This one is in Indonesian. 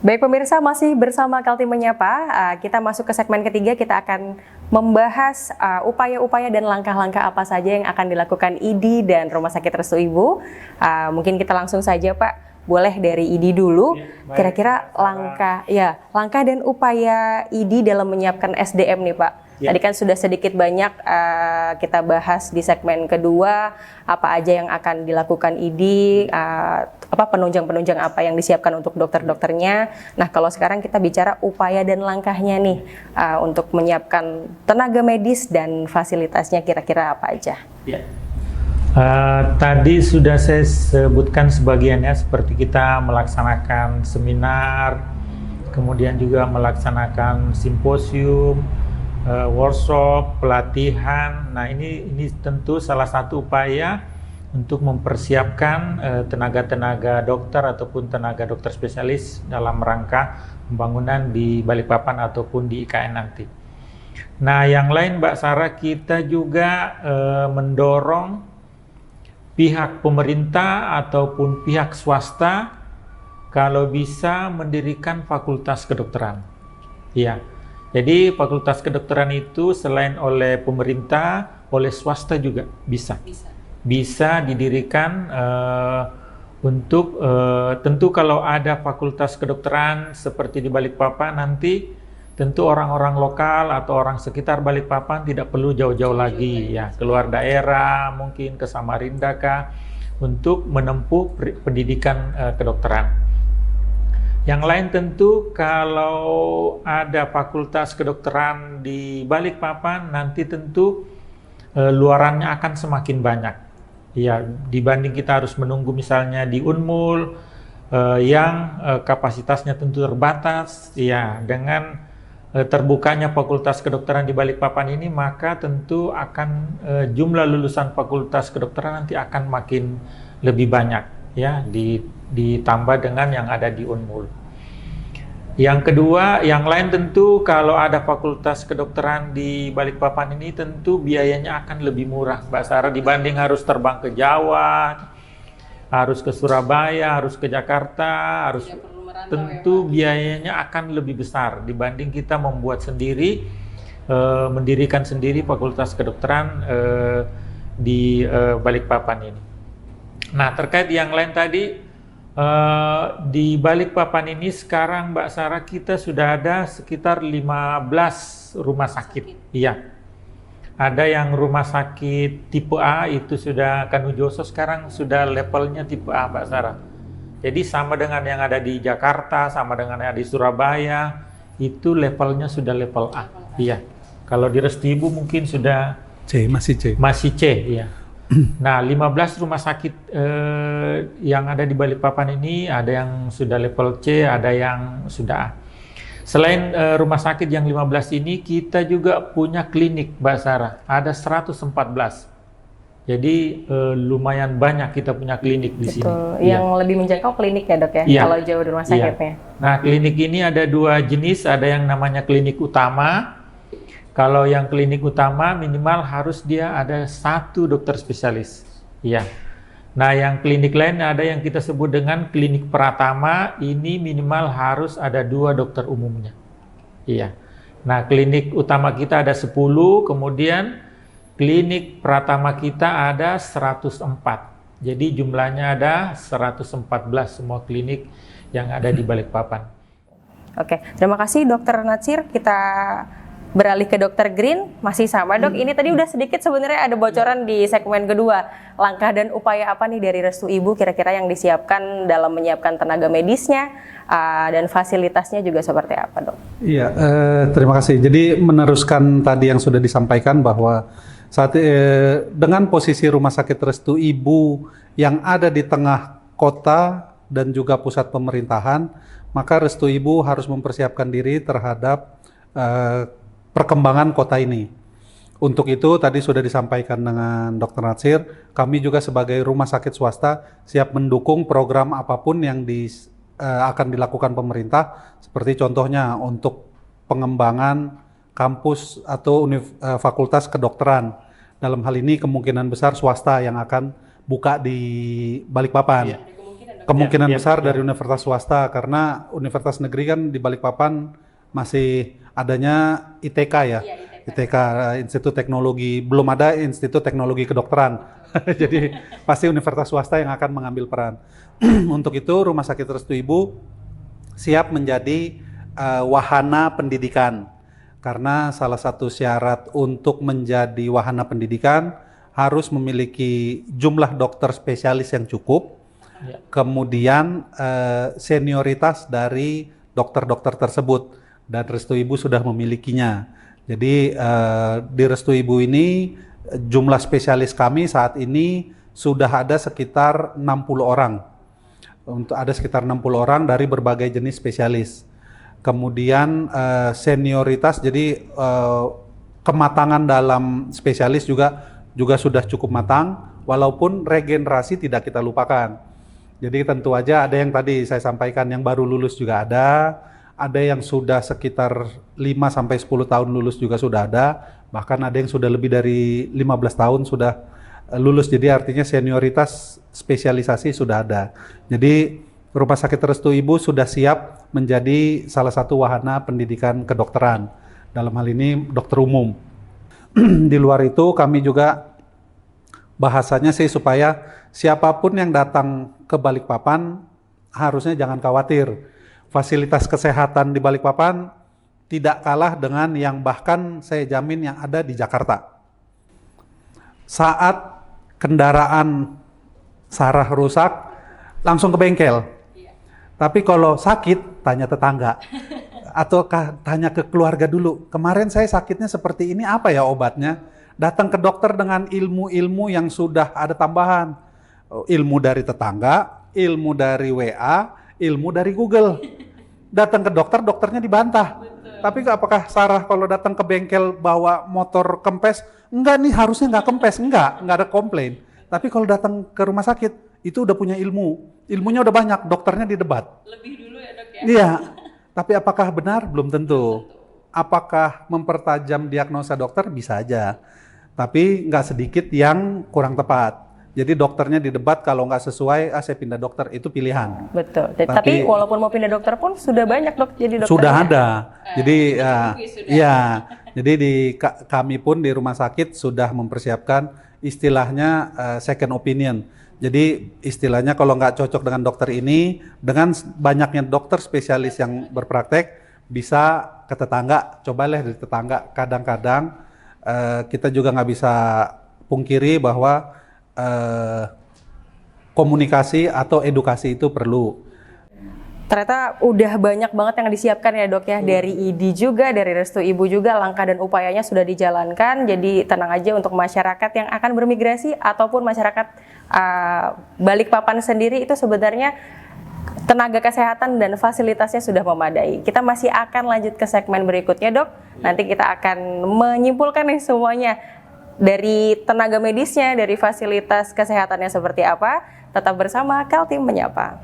Baik pemirsa, masih bersama Kaltim Menyapa. Kita masuk ke segmen ketiga, kita akan membahas upaya-upaya dan langkah-langkah apa saja yang akan dilakukan IDI dan Rumah Sakit Restu Ibu. Mungkin kita langsung saja Pak, boleh dari IDI dulu. Kira-kira langkah dan upaya IDI dalam menyiapkan SDM nih Pak. Tadi kan sudah sedikit banyak kita bahas di segmen kedua, apa aja yang akan dilakukan IDI, penunjang-penunjang apa yang disiapkan untuk dokter-dokternya. Nah, kalau sekarang kita bicara upaya dan langkahnya nih untuk menyiapkan tenaga medis dan fasilitasnya, kira-kira apa aja? Tadi sudah saya sebutkan sebagiannya, seperti kita melaksanakan seminar, kemudian juga melaksanakan simposium, workshop, pelatihan. Nah, ini tentu salah satu upaya untuk mempersiapkan tenaga-tenaga dokter ataupun tenaga dokter spesialis dalam rangka pembangunan di Balikpapan ataupun di IKN nanti. Nah, yang lain Mbak Sarah, kita juga mendorong pihak pemerintah ataupun pihak swasta kalau bisa mendirikan fakultas kedokteran. Ya. Jadi fakultas kedokteran itu selain oleh pemerintah, oleh swasta juga bisa didirikan untuk tentu kalau ada fakultas kedokteran seperti di Balikpapan nanti tentu orang-orang lokal atau orang sekitar Balikpapan tidak perlu jauh-jauh lagi ya keluar daerah mungkin ke Samarinda kah untuk menempuh pendidikan kedokteran. Yang lain tentu kalau ada fakultas kedokteran di Balikpapan nanti tentu luarannya akan semakin banyak. Ya, dibanding kita harus menunggu misalnya di Unmul yang kapasitasnya tentu terbatas. Ya, dengan terbukanya fakultas kedokteran di Balikpapan ini maka tentu akan jumlah lulusan fakultas kedokteran nanti akan makin lebih banyak ya ditambah dengan yang ada di Unmul. Yang kedua, yang lain tentu kalau ada fakultas kedokteran di Balikpapan ini tentu biayanya akan lebih murah Mbak Sarah dibanding harus terbang ke Jawa, harus ke Surabaya, harus ke Jakarta, harus tentu biayanya akan lebih besar dibanding kita membuat sendiri, mendirikan sendiri fakultas kedokteran di Balikpapan ini. Nah, terkait yang lain tadi, di Balikpapan ini sekarang Mbak Sarah kita sudah ada sekitar 15 rumah sakit. Iya. Ada yang rumah sakit tipe A itu sudah Kanujoso sekarang sudah levelnya tipe A Mbak Sarah. Jadi sama dengan yang ada di Jakarta, sama dengan yang ada di Surabaya, itu levelnya sudah level A. Iya. Kalau di Restu Ibu mungkin sudah masih C. Masih C, iya. Nah, 15 rumah sakit yang ada di Balikpapan ini ada yang sudah level C, ada yang sudah A. Selain rumah sakit yang 15 ini, kita juga punya klinik Mbak Sarah, ada 114. Jadi lumayan banyak kita punya klinik di sini. Yang lebih menjangkau klinik ya Dok ya, kalau jauh dari rumah sakitnya. Nah, klinik ini ada dua jenis, ada yang namanya klinik utama. Kalau yang klinik utama minimal harus dia ada 1 dokter spesialis. Iya. Nah, yang klinik lain ada yang kita sebut dengan klinik pratama, ini minimal harus ada 2 dokter umumnya. Iya. Nah, klinik utama kita ada 10, kemudian klinik pratama kita ada 104. Jadi jumlahnya ada 114 semua klinik yang ada di Balikpapan. Oke, terima kasih Dokter Natsir. Kita beralih ke Dokter Green, masih sama Dok. Ini tadi udah sedikit sebenarnya ada bocoran di segmen kedua. Langkah dan upaya apa nih dari Restu Ibu kira-kira yang disiapkan dalam menyiapkan tenaga medisnya dan fasilitasnya juga seperti apa Dok? Iya, terima kasih. Jadi meneruskan tadi yang sudah disampaikan bahwa saat dengan posisi Rumah Sakit Restu Ibu yang ada di tengah kota dan juga pusat pemerintahan, maka Restu Ibu harus mempersiapkan diri terhadap perkembangan kota ini. Untuk itu tadi sudah disampaikan dengan Dr. Natsir, kami juga sebagai rumah sakit swasta siap mendukung program apapun yang akan dilakukan pemerintah, seperti contohnya untuk pengembangan kampus atau fakultas kedokteran. Dalam hal ini kemungkinan besar swasta yang akan buka di Balikpapan. kemungkinan Ya, besar ya. dari universitas swasta, karena universitas negeri kan di Balikpapan masih adanya ITK ya. ITK, Institut Teknologi, belum ada Institut Teknologi Kedokteran. Jadi pasti universitas swasta yang akan mengambil peran. Untuk itu Rumah Sakit Restu Ibu siap menjadi wahana pendidikan. Karena salah satu syarat untuk menjadi wahana pendidikan harus memiliki jumlah dokter spesialis yang cukup, Ya. kemudian senioritas dari dokter-dokter tersebut, dan Restu Ibu sudah memilikinya. Jadi di Restu Ibu ini jumlah spesialis kami saat ini sudah ada sekitar 60 orang. Ada sekitar 60 orang dari berbagai jenis spesialis. Kemudian senioritas, jadi kematangan dalam spesialis juga sudah cukup matang, walaupun regenerasi tidak kita lupakan. Jadi tentu aja ada yang tadi saya sampaikan yang baru lulus juga ada yang sudah sekitar 5-10 tahun lulus juga sudah ada, bahkan ada yang sudah lebih dari 15 tahun sudah lulus, jadi artinya senioritas spesialisasi sudah ada. Jadi Rumah Sakit Restu Ibu sudah siap menjadi salah satu wahana pendidikan kedokteran, dalam hal ini dokter umum. Di luar itu kami juga bahasanya sih supaya siapapun yang datang ke Balikpapan harusnya jangan khawatir. Fasilitas kesehatan di Balikpapan tidak kalah dengan yang bahkan saya jamin yang ada di Jakarta. Saat kendaraan Sarah rusak, langsung ke bengkel. Tapi kalau sakit, tanya tetangga. Atau tanya ke keluarga dulu, kemarin saya sakitnya seperti ini, apa ya obatnya? Datang ke dokter dengan ilmu-ilmu yang sudah ada tambahan. Ilmu dari tetangga, ilmu dari WA, ilmu dari Google. Datang ke dokter, dokternya dibantah. Tapi apakah Sarah kalau datang ke bengkel bawa motor kempes, enggak nih harusnya enggak kempes, enggak ada komplain. Tapi kalau datang ke rumah sakit, itu udah punya ilmunya udah banyak, dokternya didebat. Lebih dulu ya dok ya? Iya, tapi apakah benar? Belum tentu. Apakah mempertajam diagnosa dokter? Bisa aja. Tapi nggak sedikit yang kurang tepat. Jadi dokternya didebat, kalau nggak sesuai, saya pindah dokter, itu pilihan. Betul. Tapi walaupun mau pindah dokter pun sudah banyak dok jadi dokter. Sudah ada. Jadi ya, jadi kami pun di rumah sakit sudah mempersiapkan istilahnya second opinion. Jadi istilahnya kalau nggak cocok dengan dokter ini, dengan banyaknya dokter spesialis yang berpraktek, bisa ke tetangga, cobalah dari tetangga. Kadang-kadang kita juga nggak bisa pungkiri bahwa komunikasi atau edukasi itu perlu. Ternyata udah banyak banget yang disiapkan ya dok ya, dari ID juga, dari Restu Ibu juga, langkah dan upayanya sudah dijalankan. Jadi tenang aja untuk masyarakat yang akan bermigrasi ataupun masyarakat Balikpapan sendiri, itu sebenarnya tenaga kesehatan dan fasilitasnya sudah memadai. Kita masih akan lanjut ke segmen berikutnya dok. Nanti kita akan menyimpulkan nih semuanya, dari tenaga medisnya, dari fasilitas kesehatannya seperti apa. Tetap bersama Kaltim Menyapa.